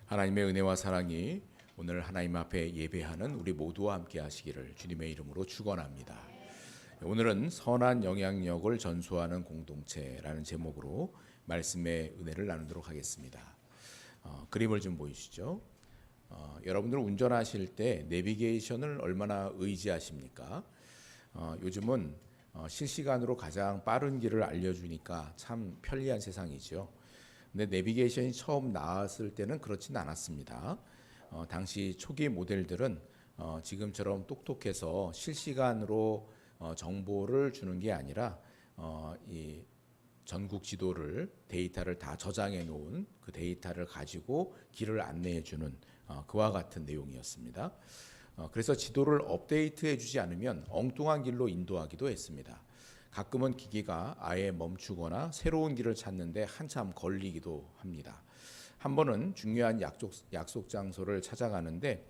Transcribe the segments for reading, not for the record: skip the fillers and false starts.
하나님의 은혜와 사랑이 오늘 하나님 앞에 예배하는 우리 모두와 함께 하시기를 주님의 이름으로 축원합니다. 오늘은 선한 영향력을 전수하는 공동체라는 제목으로 말씀의 은혜를 나누도록 하겠습니다. 그림을 좀 보이시죠? 여러분들 운전하실 때 내비게이션을 얼마나 의지하십니까? 요즘은 실시간으로 가장 빠른 길을 알려주니까 참 편리한 세상이죠. 근데 내비게이션이 처음 나왔을 때는 그렇진 않았습니다. 당시 초기 모델들은 지금처럼 똑똑해서 실시간으로 정보를 주는 게 아니라 이 전국 지도를 데이터를 다 저장해 놓은 그 데이터를 가지고 길을 안내해 주는 그와 같은 내용이었습니다. 그래서 지도를 업데이트해 주지 않으면 엉뚱한 길로 인도하기도 했습니다. 가끔은 기기가 아예 멈추거나 새로운 길을 찾는데 한참 걸리기도 합니다. 한 번은 중요한 약속 장소를 찾아가는데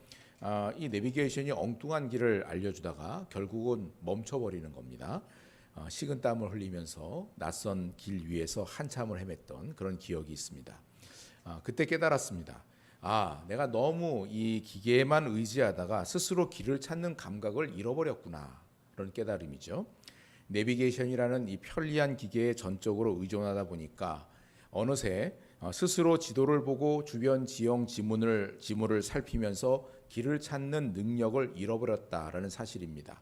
이 내비게이션이 엉뚱한 길을 알려주다가 결국은 멈춰버리는 겁니다. 식은땀을 흘리면서 낯선 길 위에서 한참을 헤맸던 그런 기억이 있습니다. 그때 깨달았습니다. 내가 너무 이 기계에만 의지하다가 스스로 길을 찾는 감각을 잃어버렸구나. 그런 깨달음이죠. 내비게이션이라는 이 편리한 기계에 전적으로 의존하다 보니까 어느새 스스로 지도를 보고 주변 지형 지물을 살피면서 길을 찾는 능력을 잃어버렸다라는 사실입니다.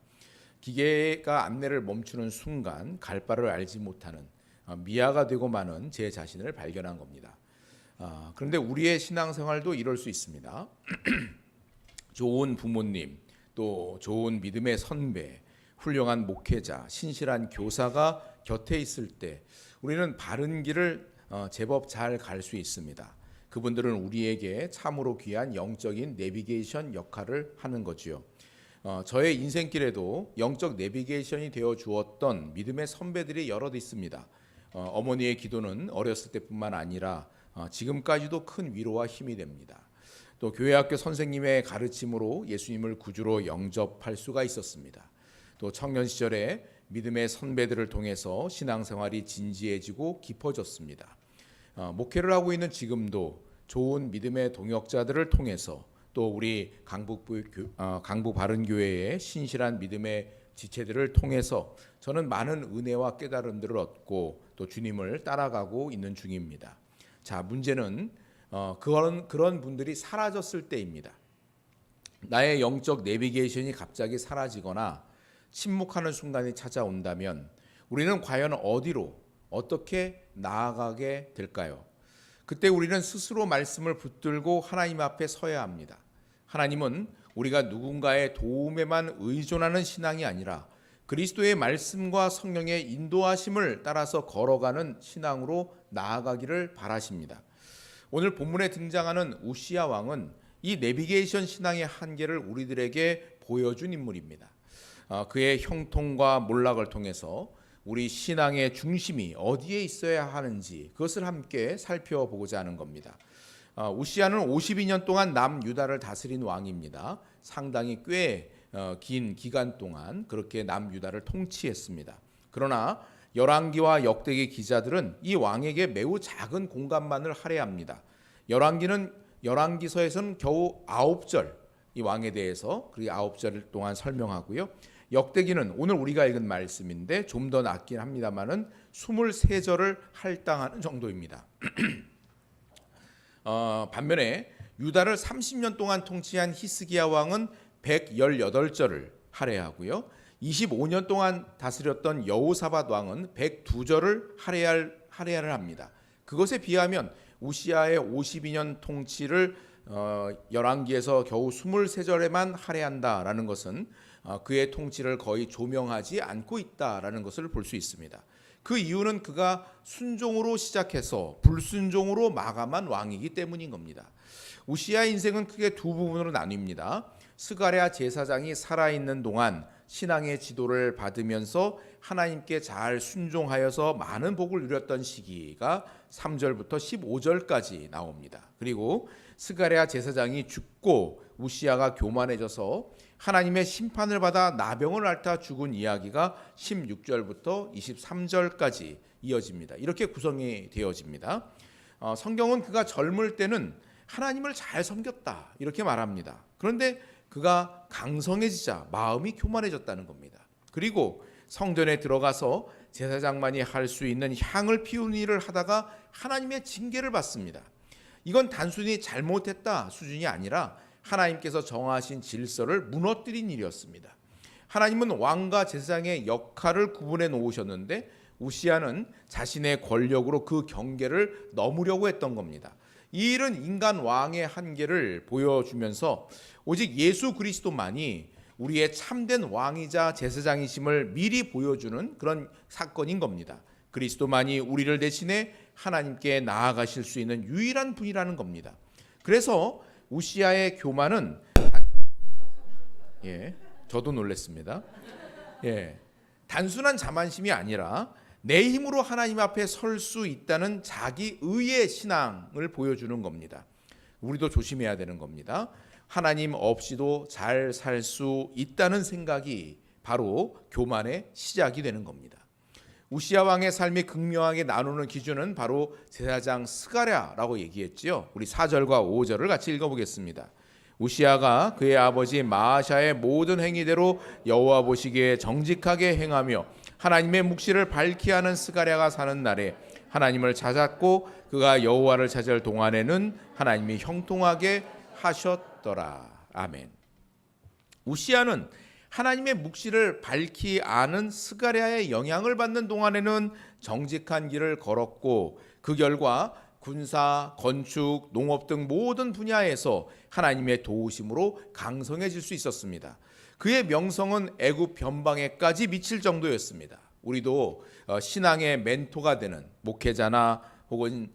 기계가 안내를 멈추는 순간 갈 바를 알지 못하는 미아가 되고 마는 제 자신을 발견한 겁니다. 그런데 우리의 신앙생활도 이럴 수 있습니다. 좋은 부모님, 또 좋은 믿음의 선배, 훌륭한 목회자, 신실한 교사가 곁에 있을 때 우리는 바른 길을 제법 잘 갈 수 있습니다. 그분들은 우리에게 참으로 귀한 영적인 내비게이션 역할을 하는 거지요. 저의 인생길에도 영적 내비게이션이 되어 주었던 믿음의 선배들이 여럿 있습니다. 어머니의 기도는 어렸을 때뿐만 아니라 지금까지도 큰 위로와 힘이 됩니다. 또 교회학교 선생님의 가르침으로 예수님을 구주로 영접할 수가 있었습니다. 또 청년 시절에 믿음의 선배들을 통해서 신앙생활이 진지해지고 깊어졌습니다. 목회를 하고 있는 지금도 좋은 믿음의 동역자들을 통해서 또 우리 강북 바른교회의 신실한 믿음의 지체들을 통해서 저는 많은 은혜와 깨달음들을 얻고 또 주님을 따라가고 있는 중입니다. 자, 문제는 그런 분들이 사라졌을 때입니다. 나의 영적 내비게이션이 갑자기 사라지거나 침묵하는 순간이 찾아온다면 우리는 과연 어디로 어떻게 나아가게 될까요? 그때 우리는 스스로 말씀을 붙들고 하나님 앞에 서야 합니다. 하나님은 우리가 누군가의 도움에만 의존하는 신앙이 아니라 그리스도의 말씀과 성령의 인도하심을 따라서 걸어가는 신앙으로 나아가기를 바라십니다. 오늘 본문에 등장하는 우시야 왕은 이 내비게이션 신앙의 한계를 우리들에게 보여준 인물입니다. 그의 형통과 몰락을 통해서 우리 신앙의 중심이 어디에 있어야 하는지 그것을 함께 살펴보고자 하는 겁니다. 우시야는 52년 동안 남유다를 다스린 왕입니다. 상당히 꽤 긴 기간 동안 그렇게 남유다를 통치했습니다. 그러나 열왕기와 역대기 기자들은 이 왕에게 매우 작은 공간만을 할애합니다. 열왕기서에서는 겨우 9절 이 왕에 대해서 그리고 9절 동안 설명하고요. 역대기는 오늘 우리가 읽은 말씀인데 좀 더 낫긴 합니다만은 23절을 할당하는 정도입니다. 반면에 유다를 30년 동안 통치한 히스기야 왕은 118절을 할애하고요. 25년 동안 다스렸던 여호사밧 왕은 102절을 할애를 합니다. 그것에 비하면 우시야의 52년 통치를 열왕기에서 겨우 23절에만 할애한다라는 것은 그의 통치를 거의 조명하지 않고 있다라는 것을 볼 수 있습니다. 그 이유는 그가 순종으로 시작해서 불순종으로 마감한 왕이기 때문인 겁니다. 우시야의 인생은 크게 두 부분으로 나뉩니다. 스가랴 제사장이 살아있는 동안 신앙의 지도를 받으면서 하나님께 잘 순종하여서 많은 복을 누렸던 시기가 3절부터 15절까지 나옵니다. 그리고 스가랴 제사장이 죽고 우시야가 교만해져서 하나님의 심판을 받아 나병을 앓다 죽은 이야기가 16절부터 23절까지 이어집니다. 이렇게 구성이 되어집니다. 성경은 그가 젊을 때는 하나님을 잘 섬겼다 이렇게 말합니다. 그런데 그가 강성해지자 마음이 교만해졌다는 겁니다. 그리고 성전에 들어가서 제사장만이 할 수 있는 향을 피우는 일을 하다가 하나님의 징계를 받습니다. 이건 단순히 잘못했다 수준이 아니라 하나님께서 정하신 질서를 무너뜨린 일이었습니다. 하나님은 왕과 제사장의 역할을 구분해 놓으셨는데 우시야는 자신의 권력으로 그 경계를 넘으려고 했던 겁니다. 이 일은 인간 왕의 한계를 보여주면서 오직 예수 그리스도만이 우리의 참된 왕이자 제사장이심을 미리 보여주는 그런 사건인 겁니다. 그리스도만이 우리를 대신해 하나님께 나아가실 수 있는 유일한 분이라는 겁니다. 그래서 우시야의 교만은 저도 놀랐습니다. 단순한 자만심이 아니라 내 힘으로 하나님 앞에 설 수 있다는 자기 의의 신앙을 보여주는 겁니다. 우리도 조심해야 되는 겁니다. 하나님 없이도 잘 살 수 있다는 생각이 바로 교만의 시작이 되는 겁니다. 우시야 왕의 삶이 극명하게 나누는 기준은 바로 제사장 스가랴라고 얘기했지요. 우리 4절과 5절을 같이 읽어보겠습니다. 우시야가 그의 아버지 마아샤의 모든 행위대로 여호와 보시기에 정직하게 행하며 하나님의 묵시를 밝히 하는 스가랴가 사는 날에 하나님을 찾았고 그가 여호와를 찾을 동안에는 하나님이 형통하게 하셨더라. 아멘. 우시야는 하나님의 묵시를 밝히 아는 스가랴의 영향을 받는 동안에는 정직한 길을 걸었고 그 결과 군사, 건축, 농업 등 모든 분야에서 하나님의 도우심으로 강성해질 수 있었습니다. 그의 명성은 애굽 변방에까지 미칠 정도였습니다. 우리도 신앙의 멘토가 되는 목회자나 혹은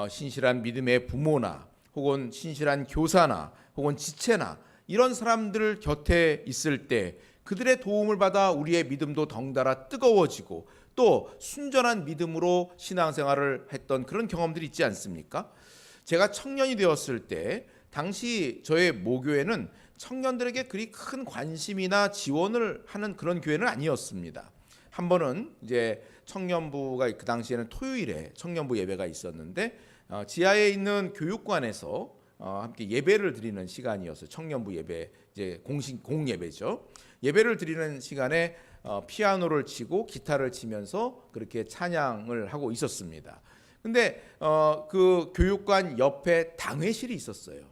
신실한 믿음의 부모나 혹은 신실한 교사나 혹은 지체나 이런 사람들 곁에 있을 때 그들의 도움을 받아 우리의 믿음도 덩달아 뜨거워지고 또 순전한 믿음으로 신앙생활을 했던 그런 경험들이 있지 않습니까? 제가 청년이 되었을 때 당시 저의 모교회는 청년들에게 그리 큰 관심이나 지원을 하는 그런 교회는 아니었습니다. 한 번은 이제 청년부가 그 당시에는 토요일에 청년부 예배가 있었는데 지하에 있는 교육관에서 함께 예배를 드리는 시간이었어요. 청년부 예배, 이제 공 예배죠. 예배를 드리는 시간에 피아노를 치고 기타를 치면서 그렇게 찬양을 하고 있었습니다. 근데 그 교육관 옆에 당회실이 있었어요.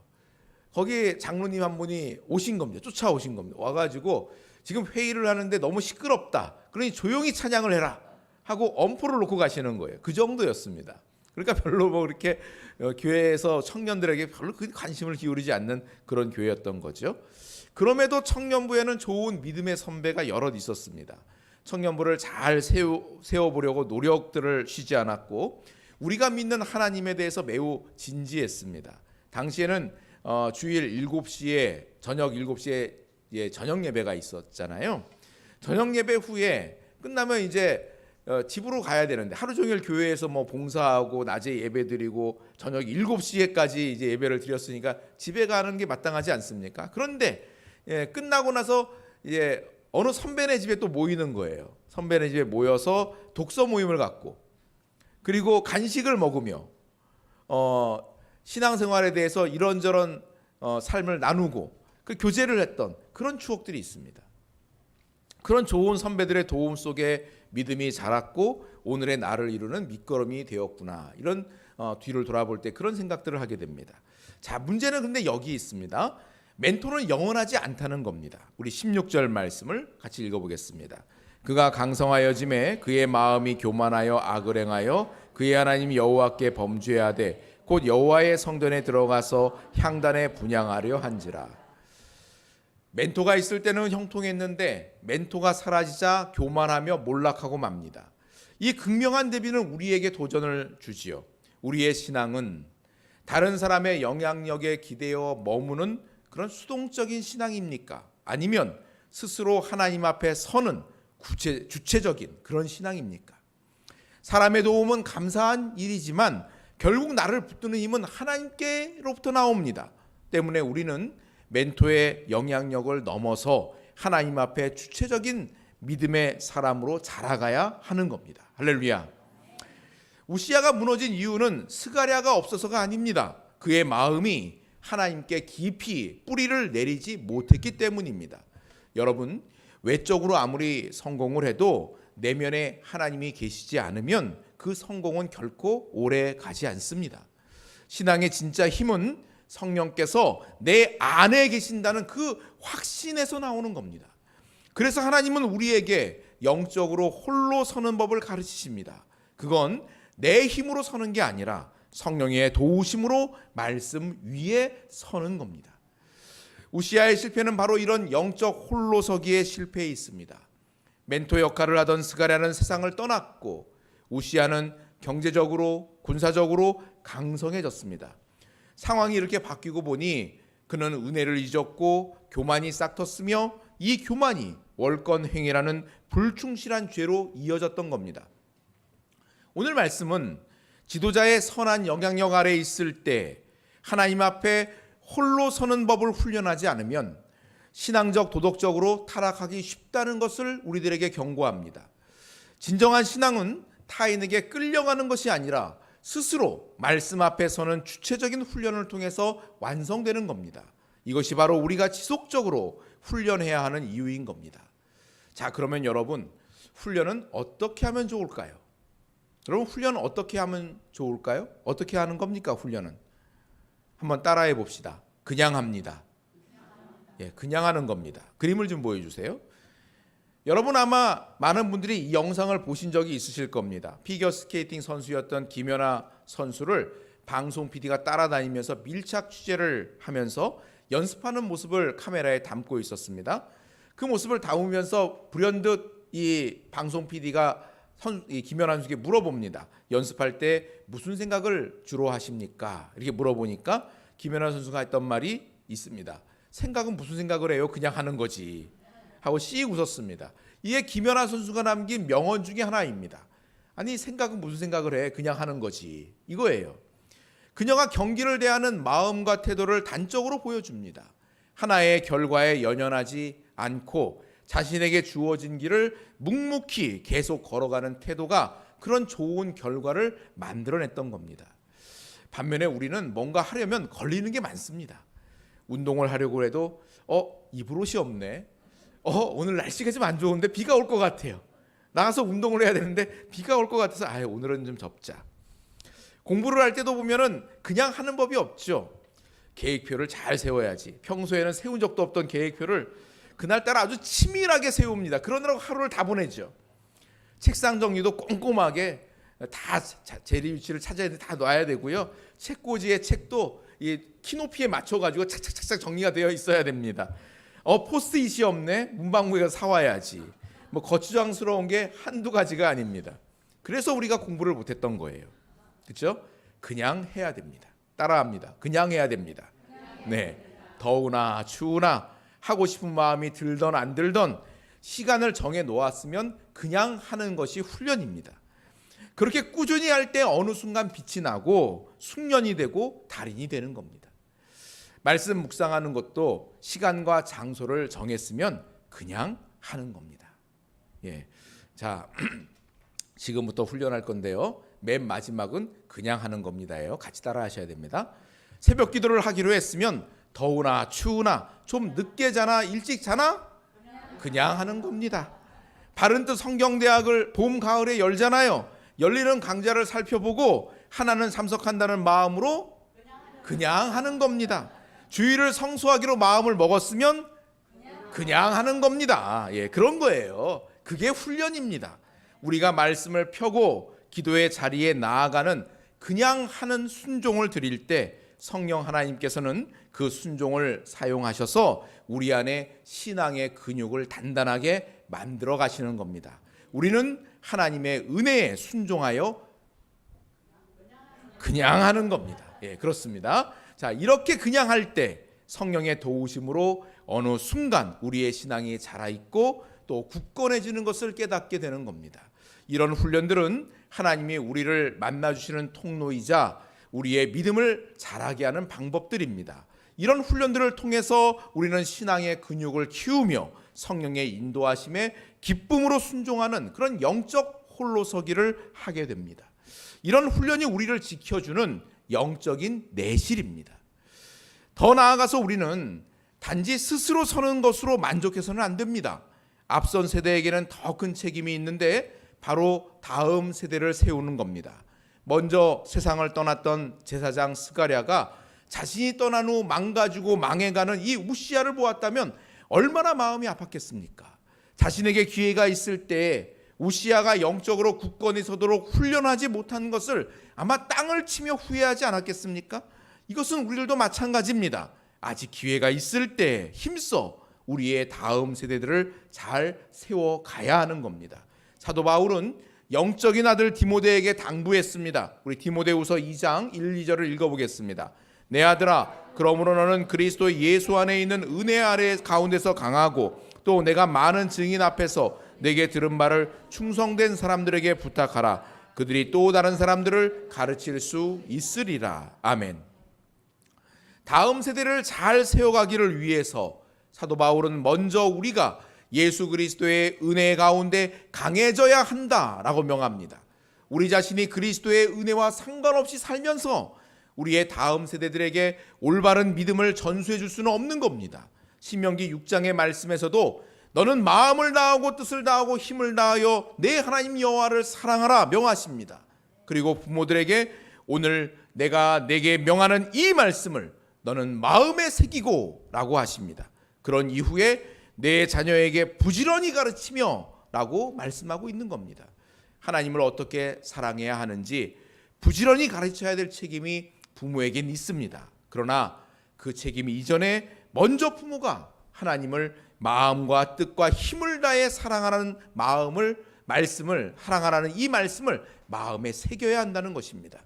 거기에 장로님 한 분이 오신 겁니다. 쫓아오신 겁니다. 와가지고 지금 회의를 하는데 너무 시끄럽다. 그러니 조용히 찬양을 해라 하고 엄포를 놓고 가시는 거예요. 그 정도였습니다. 그러니까 별로 뭐 그렇게 교회에서 청년들에게 별로 관심을 기울이지 않는 그런 교회였던 거죠. 그럼에도 청년부에는 좋은 믿음의 선배가 여럿 있었습니다. 청년부를 잘 세워보려고 노력들을 쉬지 않았고 우리가 믿는 하나님에 대해서 매우 진지했습니다. 당시에는 주일 7시에 저녁 7시에 저녁 예배가 있었잖아요. 저녁 예배 후에 끝나면 이제 집으로 가야 되는데 하루 종일 교회에서 뭐 봉사하고 낮에 예배 드리고 저녁 7시에까지 이제 예배를 드렸으니까 집에 가는 게 마땅하지 않습니까? 그런데 끝나고 나서 이제 어느 선배네 집에 또 모이는 거예요. 선배네 집에 모여서 독서 모임을 갖고 그리고 간식을 먹으며 신앙생활에 대해서 이런저런 삶을 나누고 그 교제를 했던 그런 추억들이 있습니다. 그런 좋은 선배들의 도움 속에 믿음이 자랐고 오늘의 나를 이루는 밑거름이 되었구나. 이런 뒤를 돌아볼 때 그런 생각들을 하게 됩니다. 자, 문제는 근데 여기 있습니다. 멘토는 영원하지 않다는 겁니다. 우리 16절 말씀을 같이 읽어보겠습니다. 그가 강성하여짐에 그의 마음이 교만하여 악을 행하여 그의 하나님 여호와께 범죄하되 곧 여호와의 성전에 들어가서 향단에 분향하려 한지라. 멘토가 있을 때는 형통했는데 멘토가 사라지자 교만하며 몰락하고 맙니다. 이 극명한 대비는 우리에게 도전을 주지요. 우리의 신앙은 다른 사람의 영향력에 기대어 머무는 그런 수동적인 신앙입니까? 아니면 스스로 하나님 앞에 서는 주체적인 그런 신앙입니까? 사람의 도움은 감사한 일이지만 결국 나를 붙드는 힘은 하나님께로부터 나옵니다. 때문에 우리는 멘토의 영향력을 넘어서 하나님 앞에 주체적인 믿음의 사람으로 자라가야 하는 겁니다. 할렐루야. 우시야가 무너진 이유는 스가랴가 없어서가 아닙니다. 그의 마음이 하나님께 깊이 뿌리를 내리지 못했기 때문입니다. 여러분, 외적으로 아무리 성공을 해도 내면에 하나님이 계시지 않으면 그 성공은 결코 오래 가지 않습니다. 신앙의 진짜 힘은 성령께서 내 안에 계신다는 그 확신에서 나오는 겁니다. 그래서 하나님은 우리에게 영적으로 홀로 서는 법을 가르치십니다. 그건 내 힘으로 서는 게 아니라 성령의 도우심으로 말씀 위에 서는 겁니다. 우시아의 실패는 바로 이런 영적 홀로서기의 실패에 있습니다. 멘토 역할을 하던 스가랴는 세상을 떠났고 우시아는 경제적으로 군사적으로 강성해졌습니다. 상황이 이렇게 바뀌고 보니 그는 은혜를 잊었고 교만이 싹텄으며 이 교만이 월권행위라는 불충실한 죄로 이어졌던 겁니다. 오늘 말씀은 지도자의 선한 영향력 아래 있을 때 하나님 앞에 홀로 서는 법을 훈련하지 않으면 신앙적 도덕적으로 타락하기 쉽다는 것을 우리들에게 경고합니다. 진정한 신앙은 타인에게 끌려가는 것이 아니라 스스로 말씀 앞에 서는 주체적인 훈련을 통해서 완성되는 겁니다. 이것이 바로 우리가 지속적으로 훈련해야 하는 이유인 겁니다. 자, 그러면 여러분, 훈련은 어떻게 하면 좋을까요? 여러분, 훈련은 어떻게 하면 좋을까요? 어떻게 하는 겁니까, 훈련은? 한번 따라해 봅시다. 그냥 합니다. 예, 그냥 하는 겁니다. 그림을 좀 보여주세요. 여러분, 아마 많은 분들이 이 영상을 보신 적이 있으실 겁니다. 피겨스케이팅 선수였던 김연아 선수를 방송 PD가 따라다니면서 밀착 취재를 하면서 연습하는 모습을 카메라에 담고 있었습니다. 그 모습을 담으면서 불현듯 이 방송 PD가 김연아 선수에게 물어봅니다. 연습할 때 무슨 생각을 주로 하십니까? 이렇게 물어보니까 김연아 선수가 했던 말이 있습니다. 생각은 무슨 생각을 해요? 그냥 하는 거지 하고 씩 웃었습니다. 이게 김연아 선수가 남긴 명언 중에 하나입니다. 아니, 생각은 무슨 생각을 해? 그냥 하는 거지, 이거예요. 그녀가 경기를 대하는 마음과 태도를 단적으로 보여줍니다. 하나의 결과에 연연하지 않고 자신에게 주어진 길을 묵묵히 계속 걸어가는 태도가 그런 좋은 결과를 만들어냈던 겁니다. 반면에 우리는 뭔가 하려면 걸리는 게 많습니다. 운동을 하려고 해도 입을 옷이 없네. 오늘 날씨가 좀 안 좋은데 비가 올 것 같아요. 나가서 운동을 해야 되는데 비가 올 것 같아서 오늘은 좀 접자. 공부를 할 때도 보면은 그냥 하는 법이 없죠. 계획표를 잘 세워야지. 평소에는 세운 적도 없던 계획표를 그날따라 아주 치밀하게 세웁니다. 그러느라고 하루를 다 보내죠. 책상 정리도 꼼꼼하게 다 자리 위치를 찾아야 돼, 다 놔야 되고요. 책꽂이에 책도 이 키높이에 맞춰가지고 착착착착 정리가 되어 있어야 됩니다. 포스트잇이 없네. 문방구에 가서 사와야지. 뭐 거추장스러운 게 한두 가지가 아닙니다. 그래서 우리가 공부를 못했던 거예요. 그렇죠? 그냥 해야 됩니다. 따라합니다. 그냥 해야 됩니다. 네, 더우나 추우나 하고 싶은 마음이 들던 안 들던 시간을 정해 놓았으면 그냥 하는 것이 훈련입니다. 그렇게 꾸준히 할 때 어느 순간 빛이 나고 숙련이 되고 달인이 되는 겁니다. 말씀 묵상하는 것도 시간과 장소를 정했으면 그냥 하는 겁니다. 예, 자, 지금부터 훈련할 건데요. 맨 마지막은 그냥 하는 겁니다예요. 같이 따라 하셔야 됩니다. 새벽 기도를 하기로 했으면 더우나 추우나 좀 늦게 자나 일찍 자나 그냥 하는 겁니다. 바른 뜻 성경대학을 봄 가을에 열잖아요. 열리는 강좌를 살펴보고 하나는 참석한다는 마음으로 그냥 하는 겁니다. 주일을 성수하기로 마음을 먹었으면 그냥 하는 겁니다. 예, 그런 거예요. 그게 훈련입니다. 우리가 말씀을 펴고 기도의 자리에 나아가는 그냥 하는 순종을 드릴 때 성령 하나님께서는 그 순종을 사용하셔서 우리 안에 신앙의 근육을 단단하게 만들어 가시는 겁니다. 우리는 하나님의 은혜에 순종하여 그냥 하는 겁니다. 예, 그렇습니다. 자, 이렇게 그냥 할 때 성령의 도우심으로 어느 순간 우리의 신앙이 자라있고 또 굳건해지는 것을 깨닫게 되는 겁니다. 이런 훈련들은 하나님이 우리를 만나주시는 통로이자 우리의 믿음을 자라게 하는 방법들입니다. 이런 훈련들을 통해서 우리는 신앙의 근육을 키우며 성령의 인도하심에 기쁨으로 순종하는 그런 영적 홀로서기를 하게 됩니다. 이런 훈련이 우리를 지켜주는 영적인 내실입니다. 더 나아가서 우리는 단지 스스로 서는 것으로 만족해서는 안 됩니다. 앞선 세대에게는 더 큰 책임이 있는데 바로 다음 세대를 세우는 겁니다. 먼저 세상을 떠났던 제사장 스가랴가 자신이 떠난 후 망가지고 망해가는 이 우시야를 보았다면 얼마나 마음이 아팠겠습니까? 자신에게 기회가 있을 때 우시야가 영적으로 굳건히 서도록 훈련하지 못한 것을 아마 땅을 치며 후회하지 않았겠습니까? 이것은 우리들도 마찬가지입니다. 아직 기회가 있을 때 힘써 우리의 다음 세대들을 잘 세워가야 하는 겁니다. 사도 바울은 영적인 아들 디모데에게 당부했습니다. 우리 디모데후서 2장 1, 2절을 읽어보겠습니다. 내 아들아, 그러므로 너는 그리스도 예수 안에 있는 은혜 아래 가운데서 강하고 또 내가 많은 증인 앞에서 내게 들은 말을 충성된 사람들에게 부탁하라. 그들이 또 다른 사람들을 가르칠 수 있으리라. 아멘. 다음 세대를 잘 세워가기를 위해서 사도 바울은 먼저 우리가 예수 그리스도의 은혜 가운데 강해져야 한다라고 명합니다. 우리 자신이 그리스도의 은혜와 상관없이 살면서 우리의 다음 세대들에게 올바른 믿음을 전수해 줄 수는 없는 겁니다. 신명기 6장의 말씀에서도 너는 마음을 다하고 뜻을 다하고 힘을 다하여 내 하나님 여호와를 사랑하라 명하십니다. 그리고 부모들에게 오늘 내가 내게 명하는 이 말씀을 너는 마음에 새기고 라고 하십니다. 그런 이후에 내 자녀에게 부지런히 가르치며 라고 말씀하고 있는 겁니다. 하나님을 어떻게 사랑해야 하는지 부지런히 가르쳐야 될 책임이 부모에겐 있습니다. 그러나 그 책임 이전에 먼저 부모가 하나님을 마음과 뜻과 힘을 다해 사랑하라는 말씀을 사랑하라는 이 말씀을 마음에 새겨야 한다는 것입니다.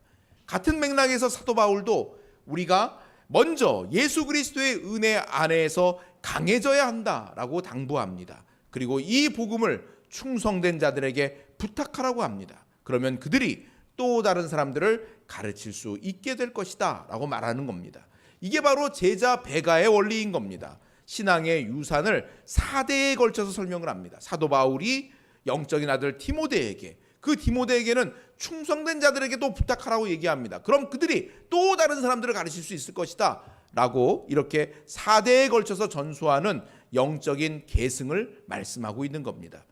같은 맥락에서 사도 바울도 우리가 먼저 예수 그리스도의 은혜 안에서 강해져야 한다라고 당부합니다. 그리고 이 복음을 충성된 자들에게 부탁하라고 합니다. 그러면 그들이 또 다른 사람들을 가르칠 수 있게 될 것이다 라고 말하는 겁니다. 이게 바로 제자 배가의 원리인 겁니다. 신앙의 유산을 4대에 걸쳐서 설명을 합니다. 사도 바울이 영적인 아들 디모데에게, 그 디모데에게는 충성된 자들에게도 부탁하라고 얘기합니다. 그럼 그들이 또 다른 사람들을 가르칠 수 있을 것이다 라고 이렇게 4대에 걸쳐서 전수하는 영적인 계승을 말씀하고 있는 겁니다.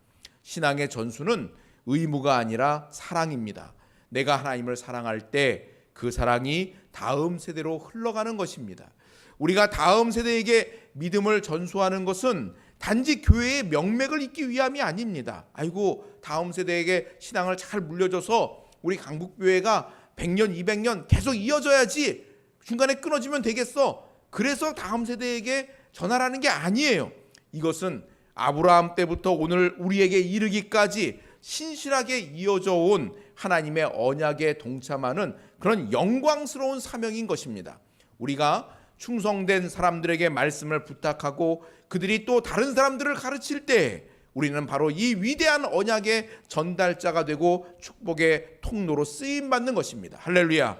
신앙의 전수는 의무가 아니라 사랑입니다. 내가 하나님을 사랑할 때 그 사랑이 다음 세대로 흘러가는 것입니다. 우리가 다음 세대에게 믿음을 전수하는 것은 단지 교회의 명맥을 잇기 위함이 아닙니다. 아이고 다음 세대에게 신앙을 잘 물려줘서 우리 강북교회가 100년 200년 계속 이어져야지 중간에 끊어지면 되겠어. 그래서 다음 세대에게 전하라는 게 아니에요. 이것은 아브라함 때부터 오늘 우리에게 이르기까지 신실하게 이어져 온 하나님의 언약에 동참하는 그런 영광스러운 사명인 것입니다. 우리가 충성된 사람들에게 말씀을 부탁하고 그들이 또 다른 사람들을 가르칠 때 우리는 바로 이 위대한 언약의 전달자가 되고 축복의 통로로 쓰임받는 것입니다. 할렐루야.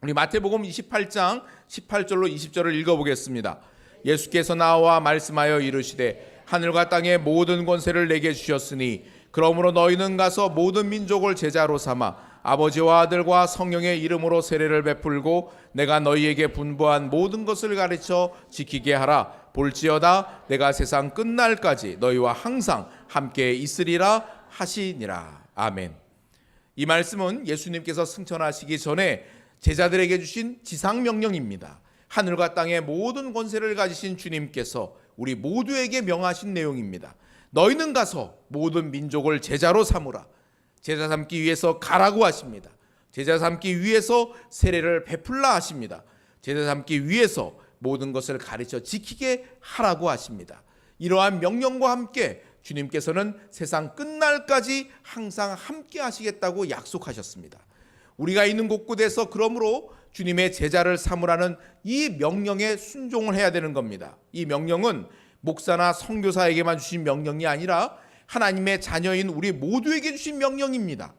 우리 마태복음 28장 18절로 20절을 읽어보겠습니다. 예수께서 나와 말씀하여 이르시되 하늘과 땅의 모든 권세를 내게 주셨으니 그러므로 너희는 가서 모든 민족을 제자로 삼아 아버지와 아들과 성령의 이름으로 세례를 베풀고 내가 너희에게 분부한 모든 것을 가르쳐 지키게 하라. 볼지어다 내가 세상 끝날까지 너희와 항상 함께 있으리라 하시니라. 아멘. 이 말씀은 예수님께서 승천하시기 전에 제자들에게 주신 지상명령입니다. 하늘과 땅의 모든 권세를 가지신 주님께서 우리 모두에게 명하신 내용입니다. 너희는 가서 모든 민족을 제자로 삼으라. 제자 삼기 위해서 가라고 하십니다. 제자 삼기 위해서 세례를 베풀라 하십니다. 제자 삼기 위해서 모든 것을 가르쳐 지키게 하라고 하십니다. 이러한 명령과 함께 주님께서는 세상 끝날까지 항상 함께 하시겠다고 약속하셨습니다. 우리가 있는 곳곳에서 그러므로 주님의 제자를 삼으라는 이 명령에 순종을 해야 되는 겁니다. 이 명령은 목사나 선교사에게만 주신 명령이 아니라 하나님의 자녀인 우리 모두에게 주신 명령입니다.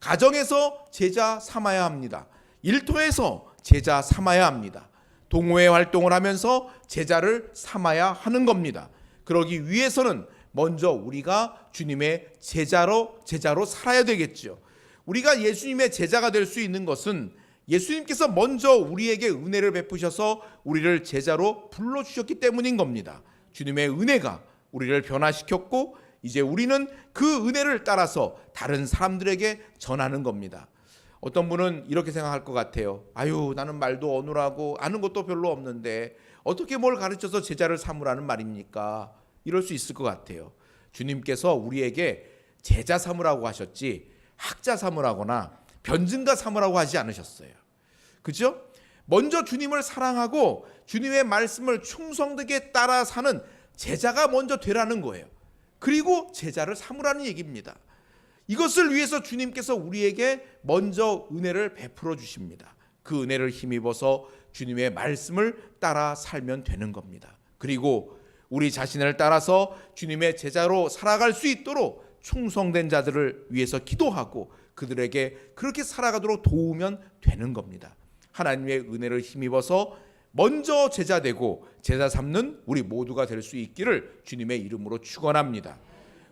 가정에서 제자 삼아야 합니다. 일터에서 제자 삼아야 합니다. 동호회 활동을 하면서 제자를 삼아야 하는 겁니다. 그러기 위해서는 먼저 우리가 주님의 제자로 살아야 되겠죠. 우리가 예수님의 제자가 될 수 있는 것은 예수님께서 먼저 우리에게 은혜를 베푸셔서 우리를 제자로 불러주셨기 때문인 겁니다. 주님의 은혜가 우리를 변화시켰고 이제 우리는 그 은혜를 따라서 다른 사람들에게 전하는 겁니다. 어떤 분은 이렇게 생각할 것 같아요. 아유, 나는 말도 어눌하고 아는 것도 별로 없는데 어떻게 뭘 가르쳐서 제자를 삼으라는 말입니까? 이럴 수 있을 것 같아요. 주님께서 우리에게 제자 삼으라고 하셨지 학자 삼으라거나 변증가 삼으라고 하지 않으셨어요. 그죠? 먼저 주님을 사랑하고 주님의 말씀을 충성되게 따라 사는 제자가 먼저 되라는 거예요. 그리고 제자를 삼으라는 얘기입니다. 이것을 위해서 주님께서 우리에게 먼저 은혜를 베풀어 주십니다. 그 은혜를 힘입어서 주님의 말씀을 따라 살면 되는 겁니다. 그리고 우리 자신을 따라서 주님의 제자로 살아갈 수 있도록 충성된 자들을 위해서 기도하고 그들에게 그렇게 살아가도록 도우면 되는 겁니다. 하나님의 은혜를 힘입어서 먼저 제자 되고 제자 삼는 우리 모두가 될 수 있기를 주님의 이름으로 축원합니다.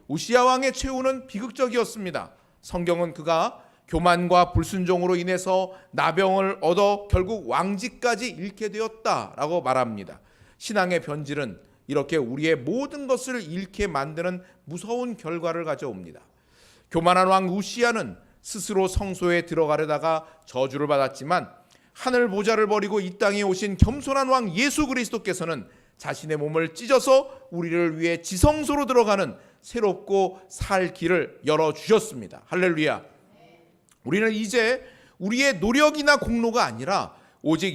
우시야 왕의 최후는 비극적이었습니다. 성경은 그가 교만과 불순종으로 인해서 나병을 얻어 결국 왕직까지 잃게 되었다라고 말합니다. 신앙의 변질은 이렇게 우리의 모든 것을 잃게 만드는 무서운 결과를 가져옵니다. 교만한 왕 우시야는 스스로 성소에 들어가려다가 저주를 받았지만 하늘 보좌를 버리고 이 땅에 오신 겸손한 왕 예수 그리스도께서는 자신의 몸을 찢어서 우리를 위해 지성소로 들어가는 새롭고 살 길을 열어주셨습니다. 할렐루야. 우리는 이제 우리의 노력이나 공로가 아니라 오직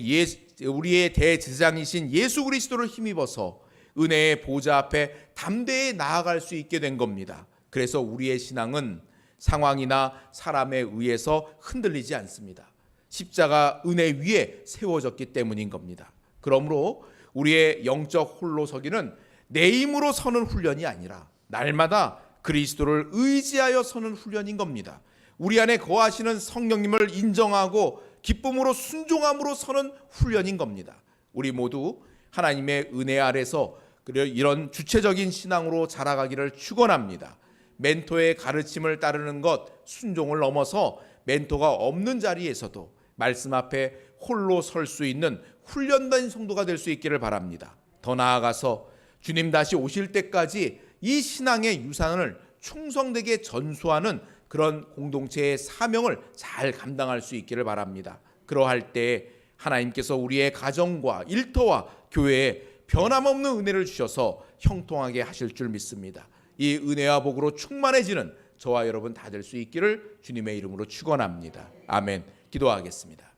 우리의 대제사장이신 예수 그리스도를 힘입어서 은혜의 보좌 앞에 담대히 나아갈 수 있게 된 겁니다. 그래서 우리의 신앙은 상황이나 사람에 의해서 흔들리지 않습니다. 십자가 은혜 위에 세워졌기 때문인 겁니다. 그러므로 우리의 영적 홀로서기는 내 힘으로 서는 훈련이 아니라 날마다 그리스도를 의지하여 서는 훈련인 겁니다. 우리 안에 거하시는 성령님을 인정하고 기쁨으로 순종함으로 서는 훈련인 겁니다. 우리 모두 하나님의 은혜 아래서 이런 주체적인 신앙으로 자라가기를 축원합니다. 멘토의 가르침을 따르는 것, 순종을 넘어서 멘토가 없는 자리에서도 말씀 앞에 홀로 설 수 있는 훈련된 성도가 될 수 있기를 바랍니다. 더 나아가서 주님 다시 오실 때까지 이 신앙의 유산을 충성되게 전수하는 그런 공동체의 사명을 잘 감당할 수 있기를 바랍니다. 그러할 때 하나님께서 우리의 가정과 일터와 교회에 변함없는 은혜를 주셔서 형통하게 하실 줄 믿습니다. 이 은혜와 복으로 충만해지는 저와 여러분 다 될 수 있기를 주님의 이름으로 축원합니다. 아멘. 기도하겠습니다.